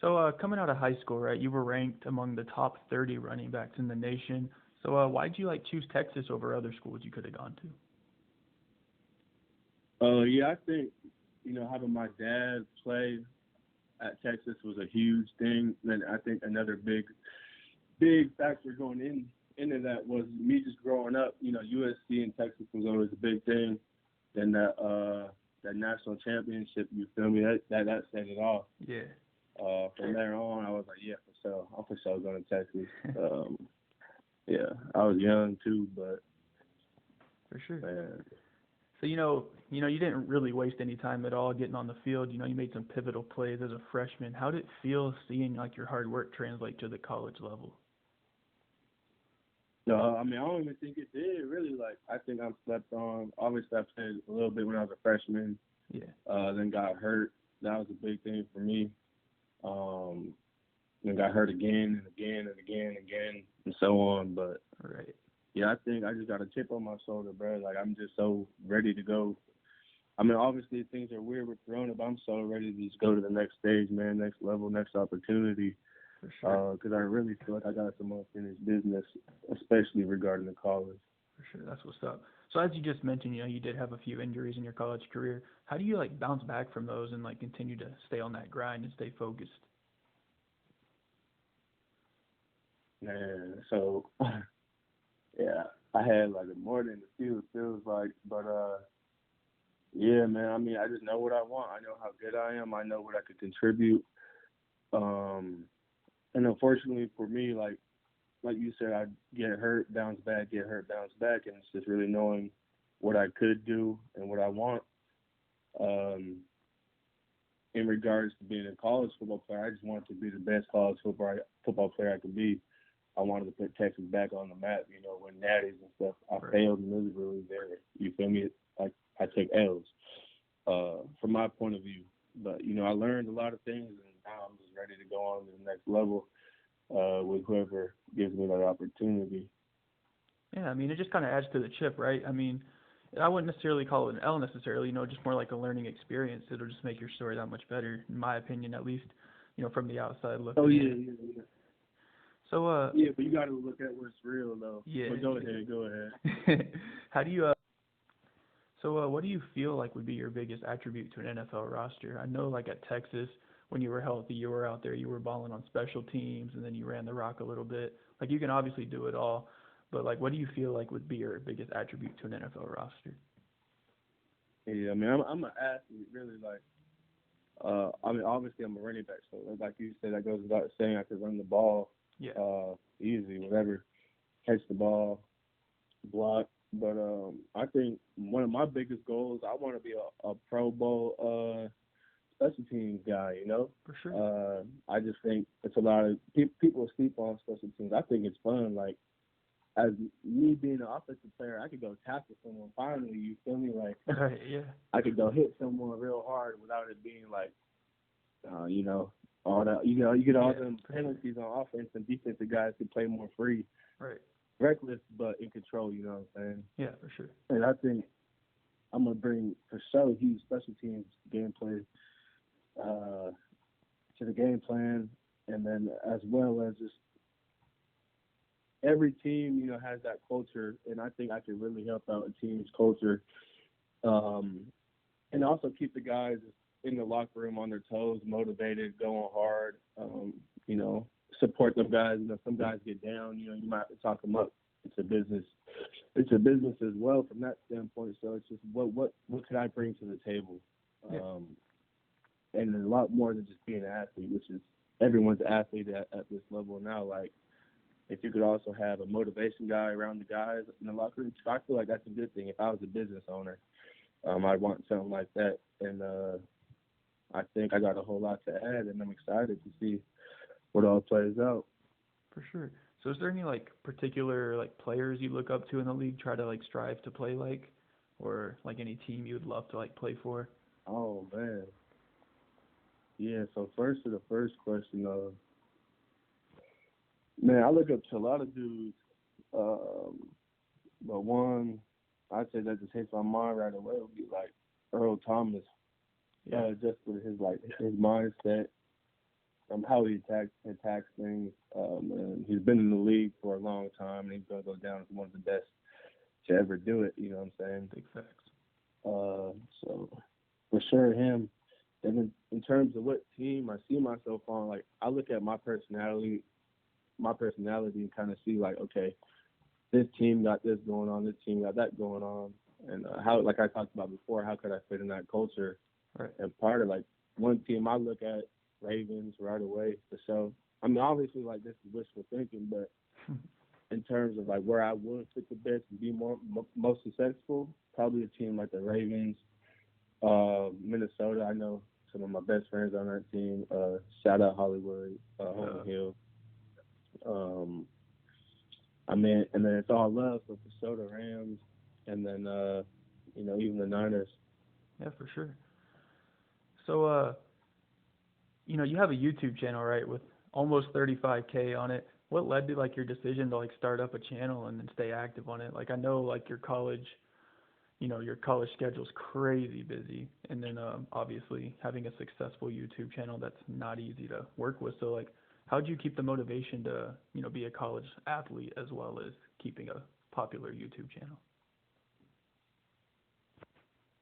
So coming out of high school, right, you were ranked among the top 30 running backs in the nation. So why'd you like choose Texas over other schools you could have gone to? Yeah, I think having my dad play at Texas was a huge thing. Then I think another big factor going into that was me just growing up. USC and Texas was always a big thing. Then that national championship, you feel me? That set it off. Yeah. From there on, I was like, yeah, for sure. I'm for sure going to Texas. Yeah, I was young too, but For sure. man, So you didn't really waste any time at all getting on the field. You made some pivotal plays as a freshman. How did it feel seeing like your hard work translate to the college level? no, I mean, I don't even think it did really. Like, I think I'm slept on. Obviously, I played a little bit when I was a freshman. Yeah. Then got hurt. That was a big thing for me. Um, then got hurt again and again and again and again and so on. But Right. yeah, I think I just got a chip on my shoulder, bro. Like, I'm just so ready to go. I mean, obviously things are weird with Corona, but I'm so ready to just go to the next stage, man, next level, next opportunity. For sure. Because I really feel like I got some unfinished business, especially regarding the college. For sure. That's what's up. So as you just mentioned, you did have a few injuries in your college career. How do you like bounce back from those and like continue to stay on that grind and stay focused? Man, so yeah, I had like more than a few, it feels like, but yeah, man. I mean, I just know what I want. I know how good I am. I know what I could contribute. Um, and unfortunately for me, like you said, I get hurt, bounce back, get hurt, bounce back, and it's just really knowing what I could do and what I want. Um, in regards to being a college football player, I just wanted to be the best college football player I could be. I wanted to put Texas back on the map, win natties and stuff. I Right. failed miserably there. You feel me? Like, I took L's from my point of view. But, I learned a lot of things, and now I'm just ready to go on to the next level with whoever gives me that opportunity. Yeah, I mean, it just kind of adds to the chip, right? I mean, I wouldn't necessarily call it an L necessarily, just more like a learning experience. It'll just make your story that much better, in my opinion, at least, from the outside Oh, looking yeah, in. yeah, yeah. So, Yeah, but you got to look at what's real, though. yeah. But go ahead, go ahead. How do you, what do you feel like would be your biggest attribute to an NFL roster? I know, like at Texas, when you were healthy, you were out there, you were balling on special teams, and then you ran the rock a little bit. Like, you can obviously do it all, but like, what do you feel like would be your biggest attribute to an NFL roster? Yeah, I mean, I'm an athlete, really. Like, I mean, obviously, I'm a running back, so like you said, that goes without saying. I could run the ball Yeah, easy, whatever, catch the ball, block. But I think one of my biggest goals, I want to be a Pro Bowl special teams guy. for sure. I just think it's a lot of people sleep on special teams. I think it's fun. Like, as me being an offensive player, I could go tackle someone. Finally, you feel me? Like, Right, yeah. I could go hit someone real hard without it being like, all that. You get all Yeah, them for sure. penalties on offense, and defensive guys can play more free, Right. reckless, but in control. You know what I'm saying? Yeah, for sure. And I think I'm gonna bring for sure huge special teams gameplay uh, to the game plan, and then as well as just every team, has that culture, and I think I can really help out a team's culture, um, and also keep the guys in the locker room on their toes, motivated, going hard. You know, support them guys. Some guys get down. You might have to talk them up. It's a business. It's a business as well from that standpoint. So it's just what could I bring to the table, Yeah. and a lot more than just being an athlete, which is everyone's an athlete at this level now. Like, if you could also have a motivation guy around the guys in the locker room, I feel like that's a good thing. If I was a business owner, I'd want something like that. And I think I got a whole lot to add, and I'm excited to see what all plays out. For sure. So is there any like particular like players you look up to in the league, try to like strive to play like, or like any team you would love to like play for? Oh, man. Yeah, so first to the first question, man, I look up to a lot of dudes, but one I'd say that just hits my mind right away would be like Earl Thomas, Yeah. just with his mindset, how he attacks things. And he's been in the league for a long time, and he's gonna go down as one of the best to ever do it. You know what I'm saying? Big facts. So for sure him. And in terms of what team I see myself on, like I look at my personality and kind of see like, okay, this team got this going on, this team got that going on, and how, like I talked about before, how could I fit in that culture? Right. And part of like one team I look at, Ravens right away for sure. I mean, obviously like this is wishful thinking, but in terms of like where I would fit the best and be most successful, probably a team like the Ravens, Minnesota. I know some of my best friends on that team. Shout out Hollywood, Holman Hill. I mean, and then it's all love, so for sure the Rams, and then even the Niners. Yeah, for sure. So you have a YouTube channel, right, with almost 35K on it. What led to like your decision to like start up a channel and then stay active on it? Like I know like your college schedule's crazy busy, and then obviously having a successful YouTube channel that's not easy to work with. So like, how'd you keep the motivation to be a college athlete as well as keeping a popular YouTube channel?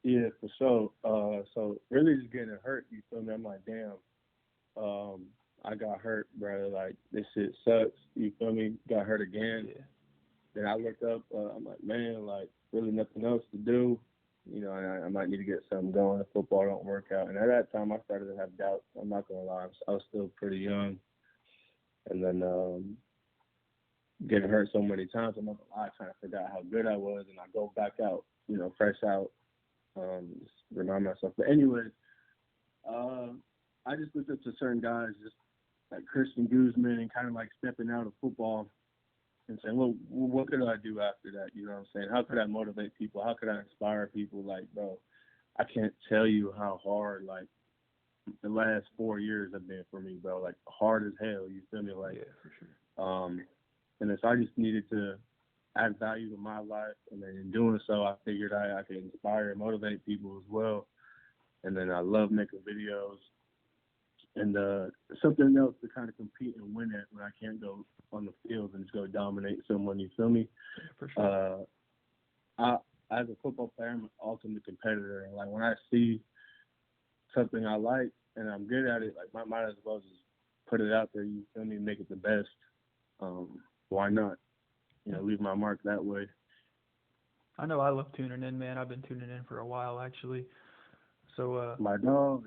Yeah, for sure. So really just getting hurt, you feel me? I'm like, damn, I got hurt, bro. Like, this shit sucks. You feel me? Got hurt again. Yeah. Then I looked up. I'm like, man, like, really nothing else to do. I might need to get something going if football don't work out. And at that time, I started to have doubts. I'm not going to lie. I was still pretty young. And then getting hurt so many times, I'm not going to lie, I kind of forgot how good I was. And I go back out, fresh out, just remind myself. But anyways, I just looked up to certain guys, just like Christian Guzman, and kind of like stepping out of football and saying, well, what could I do after that? You know what I'm saying? How could I motivate people? How could I inspire people? Like, bro, I can't tell you how hard, like, the last 4 years have been for me, bro. Like, hard as hell, you feel me? Like, yeah, for sure. And so I just needed to add value to my life. And then in doing so, I figured I could inspire and motivate people as well. And then I love making videos. And something else to kind of compete and win at when I can't go on the field and just go dominate someone, you feel me? Yeah, for sure. As a football player, I'm an ultimate competitor. And, like, when I see something I like and I'm good at it, like, I might as well just put it out there, you feel me, make it the best. Why not? Leave my mark that way. I know I love tuning in, man. I've been tuning in for a while, actually. So my dog.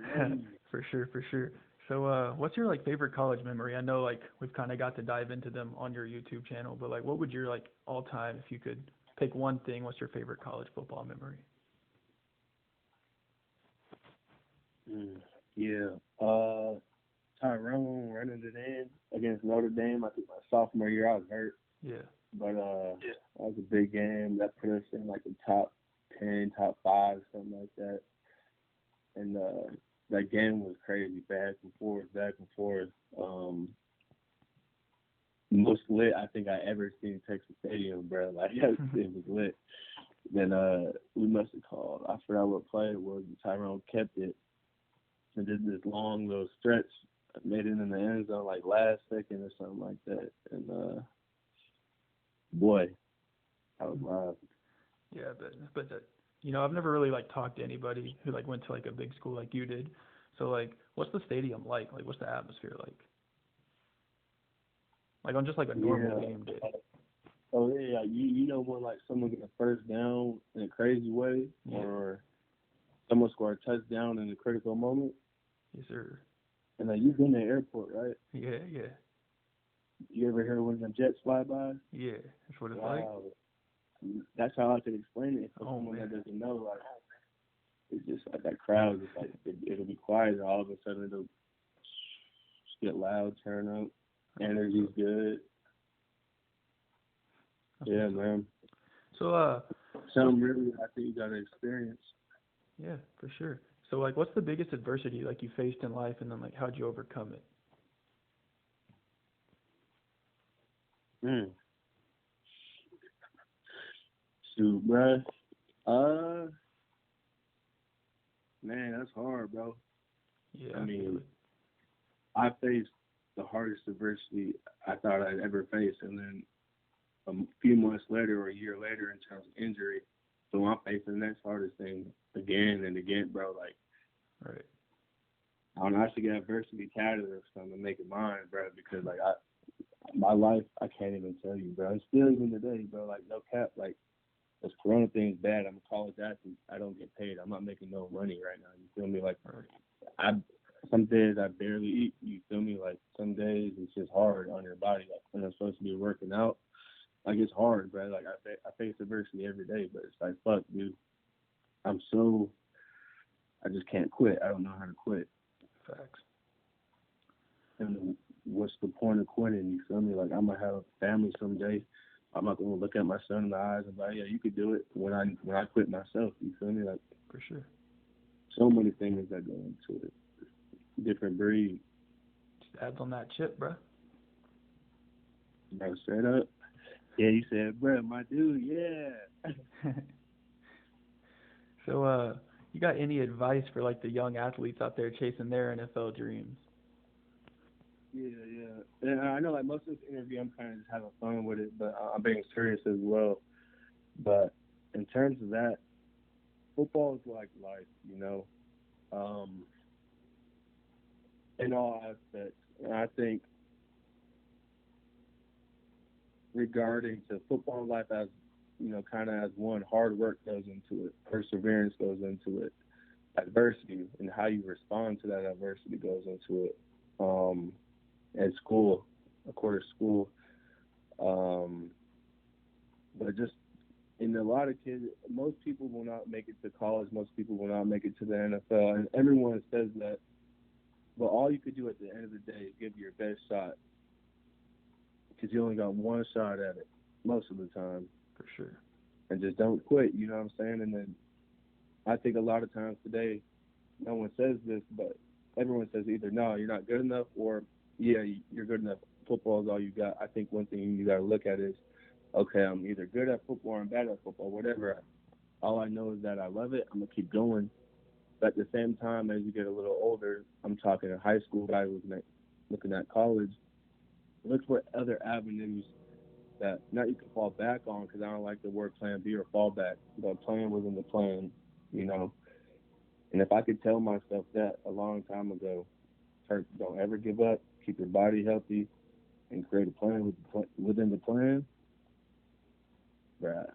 For sure. So what's your like favorite college memory? I know like we've kind of got to dive into them on your YouTube channel, but like what would your like all time, if you could pick one thing, what's your favorite college football memory? Tyrone running it in against Notre Dame. I think my sophomore year I was hurt. Yeah. But that was a big game. That put us in like the top 10, top 5, something like that. And that game was crazy, back and forth. Most lit I think I ever seen Texas Stadium, bro. Like, it was lit. Then we must have called. I forgot what play it was. Tyrone kept it and did this long little stretch. Made it in the end zone like last second or something like that. And boy, that was wild. Yeah, but I've never really like talked to anybody who like went to like a big school like you did. So like, what's the stadium like? Like, what's the atmosphere like? Like on just like a normal game day. Oh yeah, you know when like someone get a first down in a crazy way, or someone score a touchdown in a critical moment. Yes, sir. And then you've been to the airport, right? Yeah. You ever hear one of them jets fly by? Yeah, that's what it's like. That's how I could explain it for someone that doesn't know. Like, it's just like that crowd. Just like it'll be quiet, and all of a sudden it'll get loud, turn up. Energy's good. Yeah, man. So something really I think you gotta experience. Yeah, for sure. So like, what's the biggest adversity like you faced in life, and then like how'd you overcome it? Shoot, bruh. Man, that's hard, bro. Yeah. I mean, I faced the hardest adversity I thought I'd ever face, and then a few months later or a year later in terms of injury, so I'm facing the next hardest thing again and again, bro. Like, Right. I don't know, I should get adversity tatted or something and make it mine, bro, because like my life, I can't even tell you, bro. And still even today, bro, like no cap, like this corona thing's bad. I'm a college athlete. I don't get paid. I'm not making no money right now. You feel me? Like Right. I some days I barely eat. You feel me? Like some days it's just hard on your body. Like when I'm supposed to be working out, like it's hard, bro. Like I face adversity every day, but it's like fuck, dude. I just can't quit. I don't know how to quit. Facts. And what's the point of quitting? You feel me? Like I'm gonna have a family someday. I'm not gonna look at my son in the eyes and be like, yeah, you could do it when I quit myself. You feel me? Like For sure. so many things that go into it. Different breed. Just adds on that chip, bro. Bro, straight up. Yeah, you said, bro, my dude, yeah. So, you got any advice for like the young athletes out there chasing their NFL dreams? Yeah. And I know like most of this interview I'm kind of just having fun with it, but I'm being serious as well. But in terms of that, football is like life, you know, in all aspects. And I think regarding to football life as, you know, kind of as one, hard work goes into it, perseverance goes into it, adversity and how you respond to that adversity goes into it. At school, of course, school. Um, but just in a lot of kids, most people will not make it to college. Most people will not make it to the NFL, and everyone says that. But all you could do at the end of the day is give your best shot, because you only got one shot at it most of the time, For sure. and just don't quit. You know what I'm saying? And then I think a lot of times today, no one says this, but everyone says either no, you're not good enough, or yeah, you're good enough. Football is all you got. I think one thing you got to look at is, okay, I'm either good at football or I'm bad at football, whatever. All I know is that I love it. I'm going to keep going. But at the same time, as you get a little older, I'm talking a high school guy looking at college, look for other avenues that not you can fall back on, because I don't like the word plan B or fallback, but plan within the plan, you know. And if I could tell myself that a long time ago, Kirk, don't ever give up, keep your body healthy, and create a plan within the plan, bruh,